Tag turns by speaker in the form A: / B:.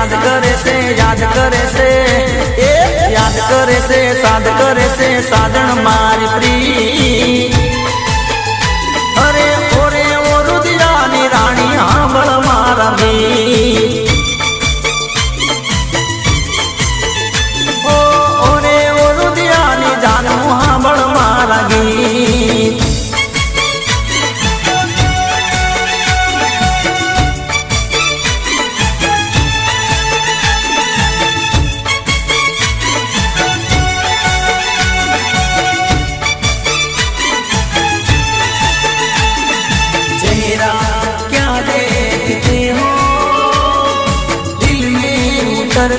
A: સાદ કરે છે યાદ કરે છે એ યાદ કરે છે સાદ કરે છે સાધન મારી પ્રી અરે ઓરે ઓ રુદિયાની રાણી સાંભળ મારા મી ઓરે ઓ રુદિયાની જાનું સાંભળ મારા ગીત क्या देखते हो दिल में उतर